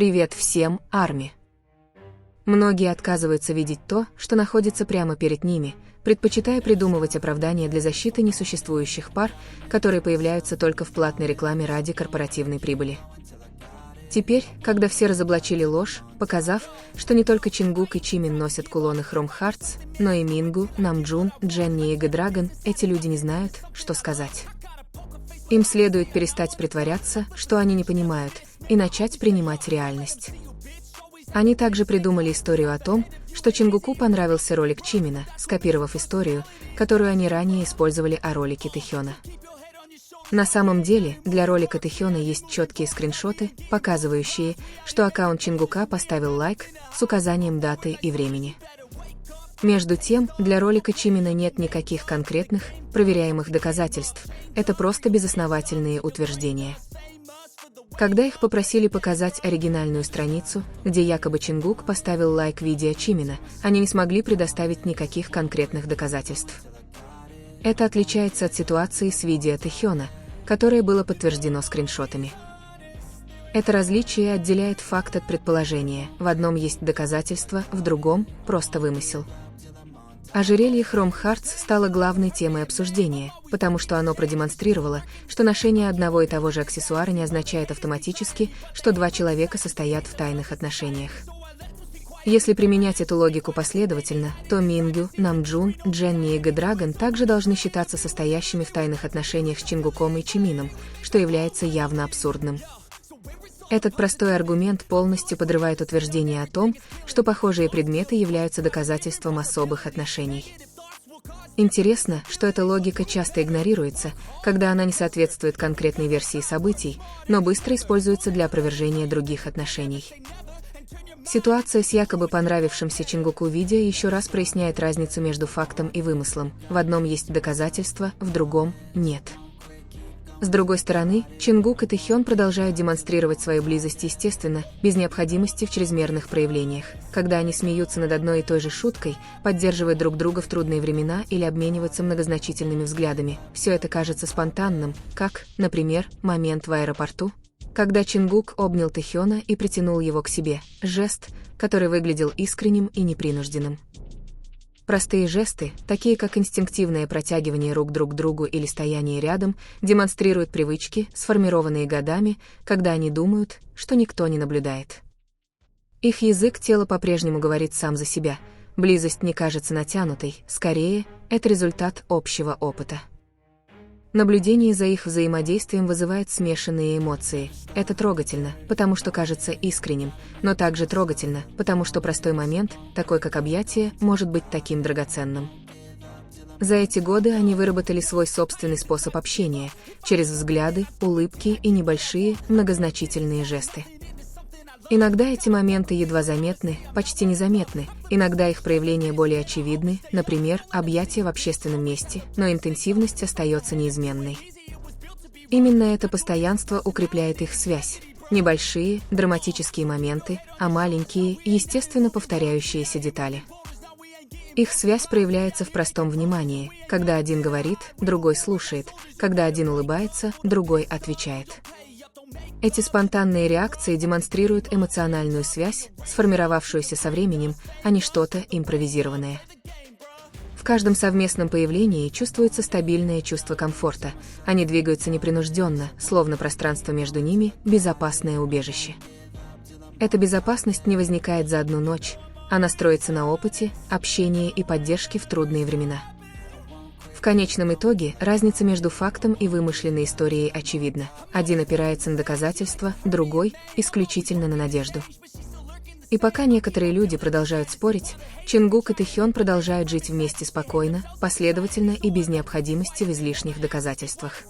Привет всем, Арми. Многие отказываются видеть то, что находится прямо перед ними, предпочитая придумывать оправдания для защиты несуществующих пар, которые появляются только в платной рекламе ради корпоративной прибыли. Теперь, когда все разоблачили ложь, показав, что не только Чингук и Чимин носят кулоны Chrome Hearts, но и Мингу, Намджун, Дженни и G-Dragon, эти люди не знают, что сказать. Им следует перестать притворяться, что они не понимают, и начать принимать реальность. Они также придумали историю о том, что Чингуку понравился ролик Чимина, скопировав историю, которую они ранее использовали о ролике Тэхёна. На самом деле, для ролика Тэхёна есть четкие скриншоты, показывающие, что аккаунт Чингука поставил лайк с указанием даты и времени. Между тем, для ролика Чимина нет никаких конкретных, проверяемых доказательств, это просто безосновательные утверждения. Когда их попросили показать оригинальную страницу, где якобы Чингук поставил лайк видео Чимина, они не смогли предоставить никаких конкретных доказательств. Это отличается от ситуации с видео Тэхёна, которое было подтверждено скриншотами. Это различие отделяет факт от предположения, в одном есть доказательства, в другом – просто вымысел. Ожерелье Chrome Hearts стало главной темой обсуждения, потому что оно продемонстрировало, что ношение одного и того же аксессуара не означает автоматически, что два человека состоят в тайных отношениях. Если применять эту логику последовательно, то Мингю, Намджун, Дженни и G-Dragon также должны считаться состоящими в тайных отношениях с Чингуком и Чимином, что является явно абсурдным. Этот простой аргумент полностью подрывает утверждение о том, что похожие предметы являются доказательством особых отношений. Интересно, что эта логика часто игнорируется, когда она не соответствует конкретной версии событий, но быстро используется для опровержения других отношений. Ситуация с якобы понравившимся Чингуку видео еще раз проясняет разницу между фактом и вымыслом. В одном есть доказательства, в другом – нет. С другой стороны, Чингук и Тэхён продолжают демонстрировать свою близость естественно, без необходимости в чрезмерных проявлениях, когда они смеются над одной и той же шуткой, поддерживая друг друга в трудные времена или обмениваются многозначительными взглядами. Все это кажется спонтанным, как, например, момент в аэропорту, когда Чингук обнял Тэхёна и притянул его к себе, жест, который выглядел искренним и непринужденным. Простые жесты, такие как инстинктивное протягивание рук друг к другу или стояние рядом, демонстрируют привычки, сформированные годами, когда они думают, что никто не наблюдает. Их язык тела по-прежнему говорит сам за себя, близость не кажется натянутой, скорее, это результат общего опыта. Наблюдение за их взаимодействием вызывает смешанные эмоции. Это трогательно, потому что кажется искренним, но также трогательно, потому что простой момент, такой как объятие, может быть таким драгоценным. За эти годы они выработали свой собственный способ общения, через взгляды, улыбки и небольшие, многозначительные жесты. Иногда эти моменты едва заметны, почти незаметны, иногда их проявления более очевидны, например, объятия в общественном месте, но интенсивность остается неизменной. Именно это постоянство укрепляет их связь. Небольшие, драматические моменты, а маленькие, естественно повторяющиеся детали. Их связь проявляется в простом внимании, когда один говорит, другой слушает, когда один улыбается, другой отвечает. Эти спонтанные реакции демонстрируют эмоциональную связь, сформировавшуюся со временем, а не что-то импровизированное. В каждом совместном появлении чувствуется стабильное чувство комфорта, они двигаются непринужденно, словно пространство между ними – безопасное убежище. Эта безопасность не возникает за одну ночь, она строится на опыте, общении и поддержке в трудные времена. В конечном итоге, разница между фактом и вымышленной историей очевидна. Один опирается на доказательства, другой – исключительно на надежду. И пока некоторые люди продолжают спорить, Чингук и Тэхён продолжают жить вместе спокойно, последовательно и без необходимости в излишних доказательствах.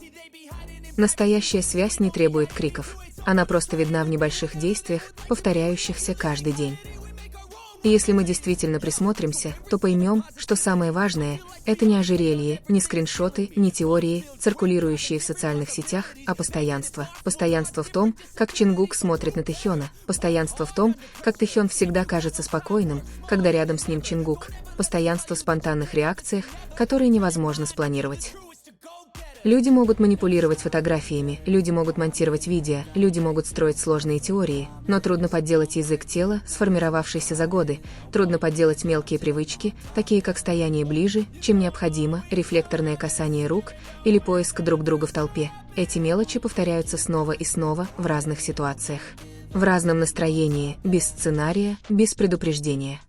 Настоящая связь не требует криков, она просто видна в небольших действиях, повторяющихся каждый день. И если мы действительно присмотримся, то поймем, что самое важное – это не ожерелье, не скриншоты, не теории, циркулирующие в социальных сетях, а постоянство. Постоянство в том, как Чингук смотрит на Тэхёна, постоянство в том, как Тэхён всегда кажется спокойным, когда рядом с ним Чингук, постоянство в спонтанных реакциях, которые невозможно спланировать. Люди могут манипулировать фотографиями, люди могут монтировать видео, люди могут строить сложные теории, но трудно подделать язык тела, сформировавшийся за годы, трудно подделать мелкие привычки, такие как стояние ближе, чем необходимо, рефлекторное касание рук или поиск друг друга в толпе. Эти мелочи повторяются снова и снова в разных ситуациях. В разном настроении, без сценария, без предупреждения.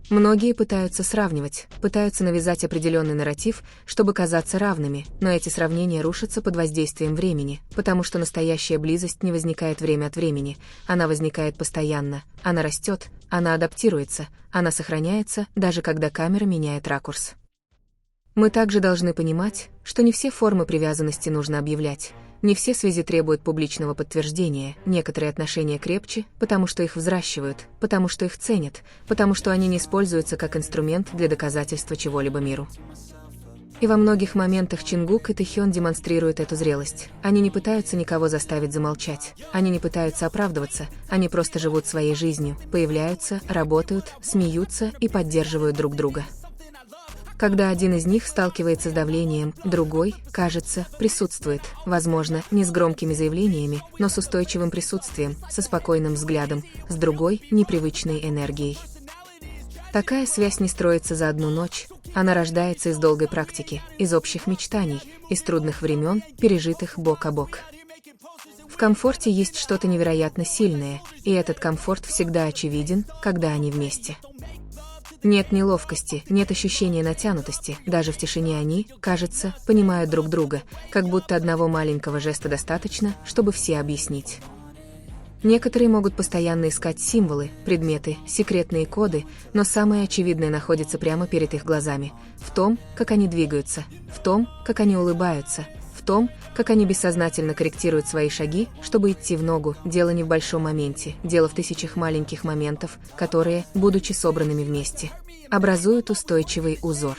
Многие пытаются сравнивать, пытаются навязать определенный нарратив, чтобы казаться равными, но эти сравнения рушатся под воздействием времени, потому что настоящая близость не возникает время от времени, она возникает постоянно, она растет, она адаптируется, она сохраняется, даже когда камера меняет ракурс. Мы также должны понимать, что не все формы привязанности нужно объявлять. Не все связи требуют публичного подтверждения, некоторые отношения крепче, потому что их взращивают, потому что их ценят, потому что они не используются как инструмент для доказательства чего-либо миру. И во многих моментах Чингук и Тэхён демонстрируют эту зрелость. Они не пытаются никого заставить замолчать, они не пытаются оправдываться, они просто живут своей жизнью, появляются, работают, смеются и поддерживают друг друга. Когда один из них сталкивается с давлением, другой, кажется, присутствует, возможно, не с громкими заявлениями, но с устойчивым присутствием, со спокойным взглядом, с другой, непривычной энергией. Такая связь не строится за одну ночь, она рождается из долгой практики, из общих мечтаний, из трудных времен, пережитых бок о бок. В комфорте есть что-то невероятно сильное, и этот комфорт всегда очевиден, когда они вместе. Нет неловкости, нет ощущения натянутости, даже в тишине они, кажется, понимают друг друга, как будто одного маленького жеста достаточно, чтобы все объяснить. Некоторые могут постоянно искать символы, предметы, секретные коды, но самое очевидное находится прямо перед их глазами, в том, как они двигаются, в том, как они улыбаются, в том, как они бессознательно корректируют свои шаги, чтобы идти в ногу. Дело не в большом моменте, дело в тысячах маленьких моментов, которые, будучи собранными вместе, образуют устойчивый узор.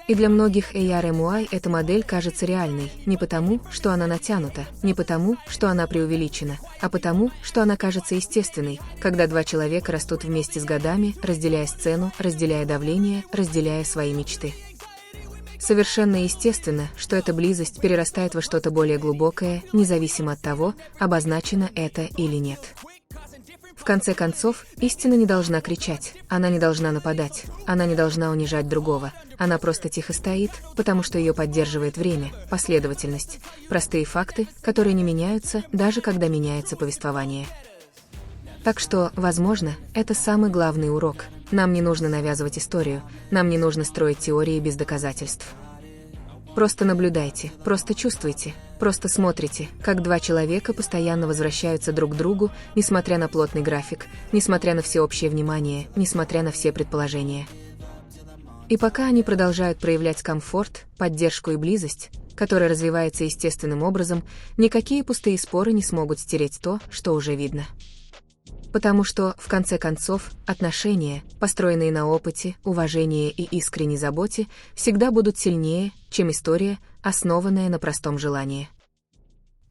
И для многих ARMY эта модель кажется реальной, не потому, что она натянута, не потому, что она преувеличена, а потому, что она кажется естественной, когда два человека растут вместе с годами, разделяя сцену, разделяя давление, разделяя свои мечты. Совершенно естественно, что эта близость перерастает во что-то более глубокое, независимо от того, обозначено это или нет. В конце концов, истина не должна кричать, она не должна нападать, она не должна унижать другого, она просто тихо стоит, потому что ее поддерживает время, последовательность, простые факты, которые не меняются, даже когда меняется повествование. Так что, возможно, это самый главный урок. Нам не нужно навязывать историю, нам не нужно строить теории без доказательств. Просто наблюдайте, просто чувствуйте, просто смотрите, как два человека постоянно возвращаются друг к другу, несмотря на плотный график, несмотря на всеобщее внимание, несмотря на все предположения. И пока они продолжают проявлять комфорт, поддержку и близость, которая развивается естественным образом, никакие пустые споры не смогут стереть то, что уже видно. Потому что, в конце концов, отношения, построенные на опыте, уважении и искренней заботе, всегда будут сильнее, чем история, основанная на простом желании.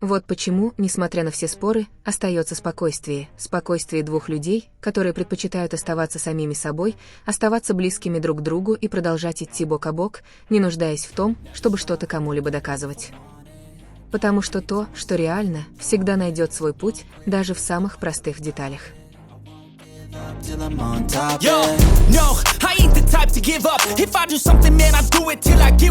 Вот почему, несмотря на все споры, остается спокойствие двух людей, которые предпочитают оставаться самими собой, оставаться близкими друг к другу и продолжать идти бок о бок, не нуждаясь в том, чтобы что-то кому-либо доказывать. Потому что то, что реально, всегда найдет свой путь, даже в самых простых деталях. Yo, no, I ain't the type to give up. If I do something, man, I do it till I get